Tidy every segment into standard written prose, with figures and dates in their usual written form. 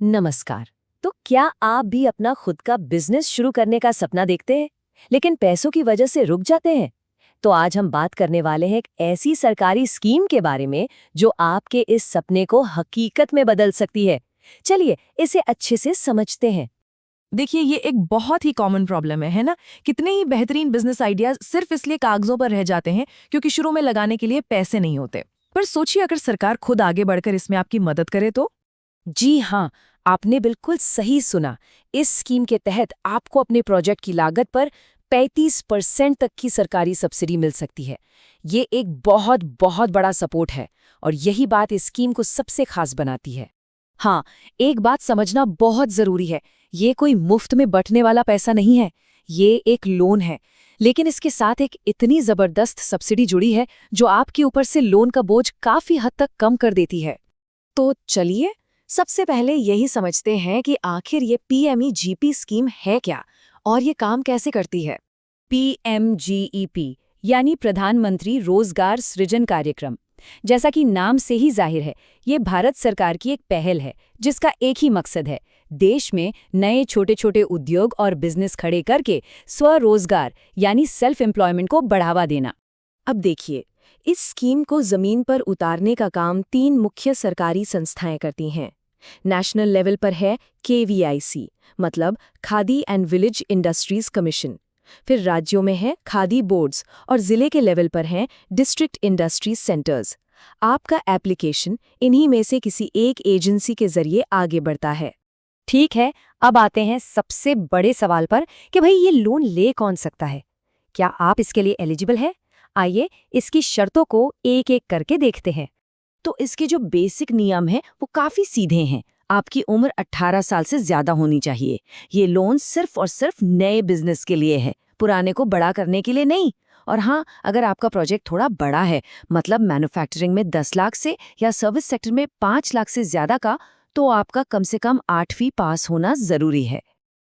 नमस्कार। तो क्या आप भी अपना खुद का बिजनेस शुरू करने का सपना देखते हैं, लेकिन पैसों की वजह से रुक जाते हैं? तो आज हम बात करने वाले हैं एक ऐसी सरकारी स्कीम के बारे में जो आपके इस सपने को हकीकत में बदल सकती है। चलिए इसे अच्छे से समझते हैं। देखिए, ये एक बहुत ही कॉमन प्रॉब्लम है ना? कितने ही बेहतरीन बिजनेस आइडियाज सिर्फ इसलिए कागजों पर रह जाते हैं क्योंकि शुरू में लगाने के लिए पैसे नहीं होते। पर सोचिए, अगर सरकार खुद आगे बढ़कर इसमें आपकी मदद करे तो। जी हाँ, आपने बिल्कुल सही सुना। इस स्कीम के तहत आपको अपने प्रोजेक्ट की लागत पर 35% तक की सरकारी सब्सिडी मिल सकती है। ये एक बहुत बहुत बड़ा सपोर्ट है और यही बात इस स्कीम को सबसे खास बनाती है। हाँ, एक बात समझना बहुत जरूरी है। ये कोई मुफ्त में बंटने वाला पैसा नहीं है। ये एक लोन है, लेकिन इसके साथ एक इतनी जबरदस्त सब्सिडी जुड़ी है जो आपके ऊपर से लोन का बोझ काफी हद तक कम कर देती है। तो चलिए सबसे पहले यही समझते हैं कि आखिर ये पीएमईजीपी स्कीम है क्या और ये काम कैसे करती है। पीएमजीईपी यानी प्रधानमंत्री रोजगार सृजन कार्यक्रम। जैसा कि नाम से ही जाहिर है, ये भारत सरकार की एक पहल है जिसका एक ही मकसद है, देश में नए छोटे छोटे उद्योग और बिजनेस खड़े करके स्वरोजगार यानी सेल्फ एम्प्लॉयमेंट को बढ़ावा देना। अब देखिए, इस स्कीम को जमीन पर उतारने का काम 3 मुख्य सरकारी संस्थाएं करती हैं। नेशनल लेवल पर है केवीआईसी, मतलब khadi and village industries commission. फिर राज्यों में है खादी बोर्ड्स और जिले के लेवल पर हैं डिस्ट्रिक्ट इंडस्ट्रीज सेंटर्स। आपका एप्लीकेशन इन्हीं में से किसी एक एजेंसी के जरिए आगे बढ़ता है। ठीक है, अब आते हैं सबसे बड़े सवाल पर कि भाई ये लोन ले कौन सकता है? क्या आप इसके लिए एलिजिबल है? आइए इसकी शर्तों को एक एक करके देखते हैं। तो इसके जो बेसिक नियम हैं वो काफी सीधे हैं। आपकी उम्र 18 साल से ज्यादा होनी चाहिए। ये लोन सिर्फ और सिर्फ नए बिजनेस के लिए है, पुराने को बड़ा करने के लिए नहीं। और हाँ, अगर आपका प्रोजेक्ट थोड़ा बड़ा है, मतलब मैन्युफैक्चरिंग में 10 लाख से या सर्विस सेक्टर में 5 लाख से ज्यादा का, तो आपका कम से कम 8वीं पास होना जरूरी है।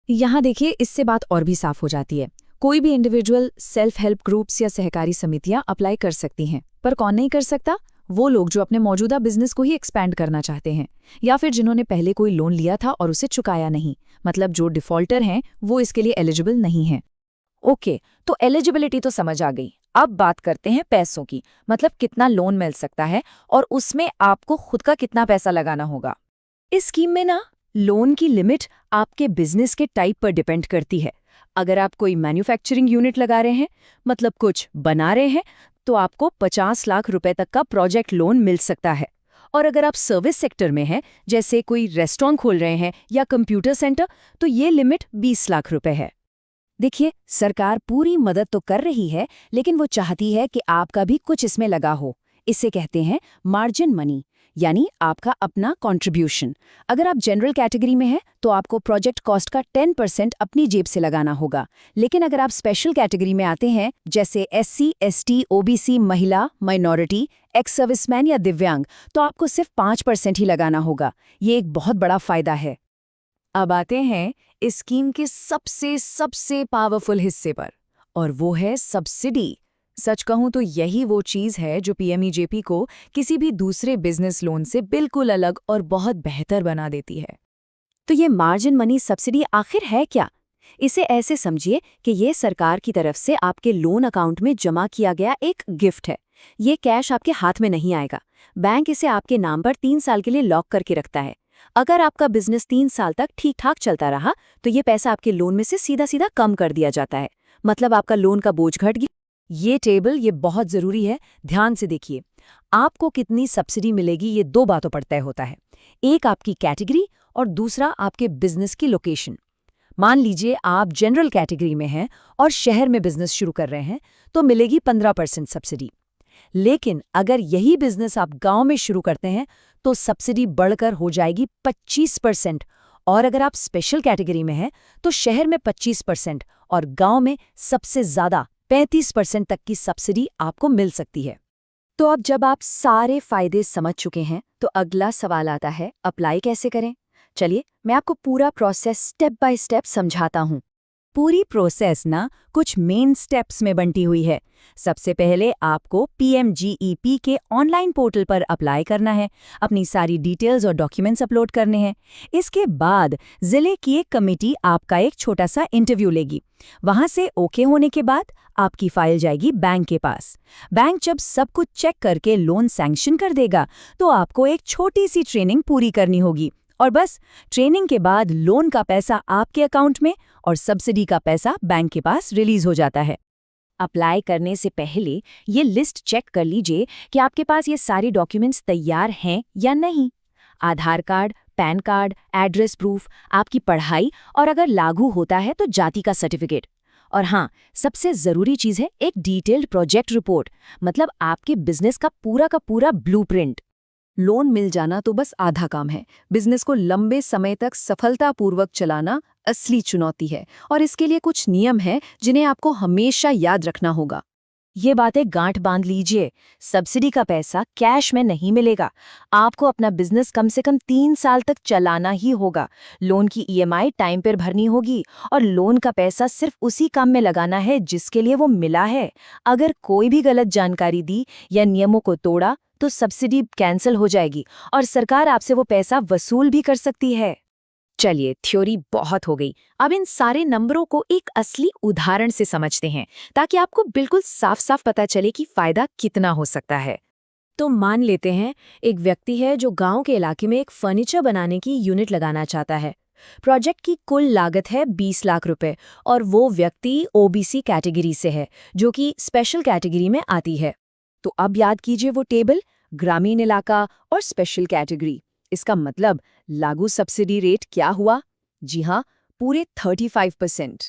यहाँ देखिए, इससे बात और भी साफ हो जाती है। कोई भी इंडिविजुअल, सेल्फ हेल्प ग्रुप्स या सहकारी समितियां अप्लाई कर सकती हैं, पर कौन नहीं कर सकता? वो लोग जो अपने मौजूदा बिजनेस को ही एक्सपैंड करना चाहते हैं, या फिर जिन्होंने पहले कोई लोन लिया था और उसे चुकाया नहीं, मतलब जो डिफॉल्टर हैं वो इसके लिए एलिजिबल नहीं हैं। ओके, तो एलिजिबिलिटी तो समझ आ गई। अब बात करते हैं पैसों की, मतलब कितना लोन मिल सकता है और उसमें आपको खुद का कितना पैसा लगाना होगा। इस स्कीम में ना, लोन की लिमिट आपके बिजनेस के टाइप पर डिपेंड करती है। अगर आप कोई मैन्युफैक्चरिंग यूनिट लगा रहे हैं, मतलब कुछ बना रहे हैं, तो आपको 50 लाख रुपए तक का प्रोजेक्ट लोन मिल सकता है। और अगर आप सर्विस सेक्टर में हैं, जैसे कोई रेस्टोरेंट खोल रहे हैं या कंप्यूटर सेंटर, तो ये लिमिट 20 लाख रुपए है। देखिए, सरकार पूरी मदद तो कर रही है, लेकिन वो चाहती है कि आपका भी कुछ इसमें लगा हो। इसे कहते हैं मार्जिन मनी, यानी आपका अपना कंट्रीब्यूशन। अगर आप जनरल कैटेगरी में हैं, तो आपको प्रोजेक्ट कॉस्ट का 10% अपनी जेब से लगाना होगा। लेकिन अगर आप स्पेशल कैटेगरी में आते हैं, जैसे एससी, एसटी, ओबीसी, महिला, माइनॉरिटी, एक्स सर्विसमैन या दिव्यांग, तो आपको सिर्फ 5% ही लगाना होगा। ये एक बहुत बड़ा फायदा है। अब आते हैं इस स्कीम के सबसे सबसे पावरफुल हिस्से पर, और वो है सब्सिडी। सच कहूं तो यही वो चीज है जो पीएमईजीपी को किसी भी दूसरे बिजनेस लोन से बिल्कुल अलग और बहुत बेहतर बना देती है। तो ये मार्जिन मनी सब्सिडी आखिर है क्या? इसे ऐसे समझिए कि ये सरकार की तरफ से आपके लोन अकाउंट में जमा किया गया एक गिफ्ट है। ये कैश आपके हाथ में नहीं आएगा। बैंक इसे आपके नाम पर 3 साल के लिए लॉक करके रखता है। अगर आपका बिजनेस 3 साल तक ठीक ठाक चलता रहा, तो ये पैसा आपके लोन में से सीधा सीधा कम कर दिया जाता है। मतलब आपका लोन का बोझ घट गया। ये टेबल ये बहुत जरूरी है, ध्यान से देखिए। आपको कितनी सब्सिडी मिलेगी ये 2 बातों पर तय होता है। एक आपकी कैटेगरी और दूसरा आपके बिजनेस की लोकेशन। मान लीजिए आप जनरल कैटेगरी में हैं और शहर में बिजनेस शुरू कर रहे हैं, तो मिलेगी 15% सब्सिडी। लेकिन अगर यही बिजनेस आप गांव में शुरू करते हैं, तो सब्सिडी बढ़कर हो जाएगी 25%। और अगर आप स्पेशल कैटेगरी में हैं, तो शहर में 25% और गांव में सबसे ज्यादा 35% तक की सब्सिडी आपको मिल सकती है। तो अब जब आप सारे फायदे समझ चुके हैं, तो अगला सवाल आता है, अप्लाई कैसे करें? चलिए मैं आपको पूरा प्रोसेस स्टेप बाय स्टेप समझाता हूँ। पूरी प्रोसेस ना कुछ मेन स्टेप्स में बंटी हुई है। सबसे पहले आपको पीएमजीईपी के ऑनलाइन पोर्टल पर अप्लाई करना है, अपनी सारी डिटेल्स और डॉक्यूमेंट्स अपलोड करने हैं। इसके बाद जिले की एक कमेटी आपका एक छोटा सा इंटरव्यू लेगी। वहां से ओके होने के बाद आपकी फाइल जाएगी बैंक के पास। बैंक जब सब कुछ चेक करके लोन सैंक्शन कर देगा तो आपको एक छोटी सी ट्रेनिंग पूरी करनी होगी और बस ट्रेनिंग के बाद लोन का पैसा आपके अकाउंट में और सब्सिडी का पैसा बैंक के पास रिलीज हो जाता है। अप्लाई करने से पहले ये लिस्ट चेक कर लीजिए कि आपके पास ये सारे डॉक्यूमेंट्स तैयार हैं या नहीं। Aadhaar card, PAN card, address proof, आपकी पढ़ाई और अगर लागू होता है तो जाति का सर्टिफिकेट। और हाँ, सबसे ज़रूरी चीज़ है एक डिटेल्ड प्रोजेक्ट रिपोर्ट, मतलब आपके बिजनेस का पूरा ब्लूप्रिंट। लोन मिल जाना तो बस आधा काम है। बिजनेस को लंबे समय तक सफलतापूर्वक चलाना असली चुनौती है और इसके लिए कुछ नियम हैं जिन्हें आपको हमेशा याद रखना होगा। ये बातें गांठ बांध लीजिए। सब्सिडी का पैसा कैश में नहीं मिलेगा। आपको अपना बिजनेस कम से कम 3 साल तक चलाना ही होगा। लोन की ईएमआई टाइम पर भरनी होगी और लोन का पैसा सिर्फ उसी काम में लगाना है जिसके लिए वो मिला है। अगर कोई भी गलत जानकारी दी या नियमों को तोड़ा तो सब्सिडी कैंसिल हो जाएगी और सरकार आपसे वो पैसा वसूल भी कर सकती है। चलिए, थ्योरी बहुत हो गई। अब इन सारे नंबरों को एक असली उदाहरण से समझते हैं ताकि आपको बिल्कुल साफ साफ पता चले कि फायदा कितना हो सकता है। तो मान लेते हैं एक व्यक्ति है जो गांव के इलाके में एक फर्नीचर बनाने की यूनिट लगाना चाहता है। प्रोजेक्ट की कुल लागत है 20 लाख रुपए और वो व्यक्ति ओबीसी कैटेगरी से है, जो कि स्पेशल कैटेगरी में आती है। तो अब याद कीजिए वो टेबल, ग्रामीण इलाका और स्पेशल कैटेगरी। इसका मतलब लागू सब्सिडी रेट क्या हुआ? जी हाँ, पूरे 35%।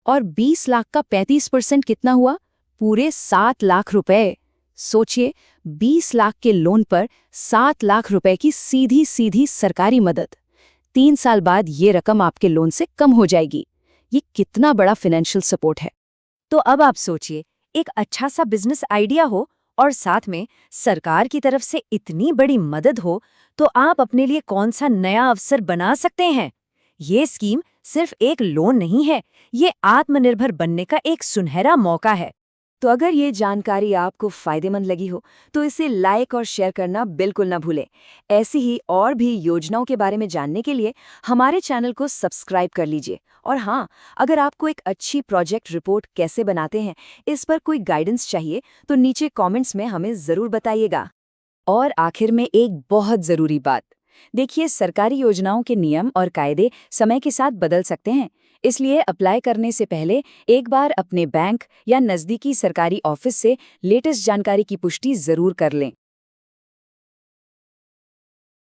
और 20 लाख का 35% कितना हुआ? पूरे 7 लाख रुपए। सोचिए, 20 लाख के लोन पर 7 लाख रुपए की सीधी सीधी सरकारी मदद। 3 साल बाद ये रकम आपके लोन से कम हो जाएगी। ये कितना बड़ा फाइनेंशियल सपोर्ट है। तो अब आप सोचिए, एक अच्छा सा बिजनेस आइडिया हो और साथ में सरकार की तरफ से इतनी बड़ी मदद हो, तो आप अपने लिए कौन सा नया अवसर बना सकते हैं। ये स्कीम सिर्फ एक लोन नहीं है, ये आत्मनिर्भर बनने का एक सुनहरा मौका है। तो अगर ये जानकारी आपको फायदेमंद लगी हो तो इसे लाइक और शेयर करना बिल्कुल ना भूलें। ऐसी ही और भी योजनाओं के बारे में जानने के लिए हमारे चैनल को सब्सक्राइब कर लीजिए। और हाँ, अगर आपको एक अच्छी प्रोजेक्ट रिपोर्ट कैसे बनाते हैं इस पर कोई गाइडेंस चाहिए तो नीचे कमेंट्स में हमें ज़रूर बताइएगा। और आखिर में एक बहुत ज़रूरी बात, देखिए, सरकारी योजनाओं के नियम और कायदे समय के साथ बदल सकते हैं, इसलिए अप्लाई करने से पहले एक बार अपने बैंक या नज़दीकी सरकारी ऑफिस से लेटेस्ट जानकारी की पुष्टि ज़रूर कर लें।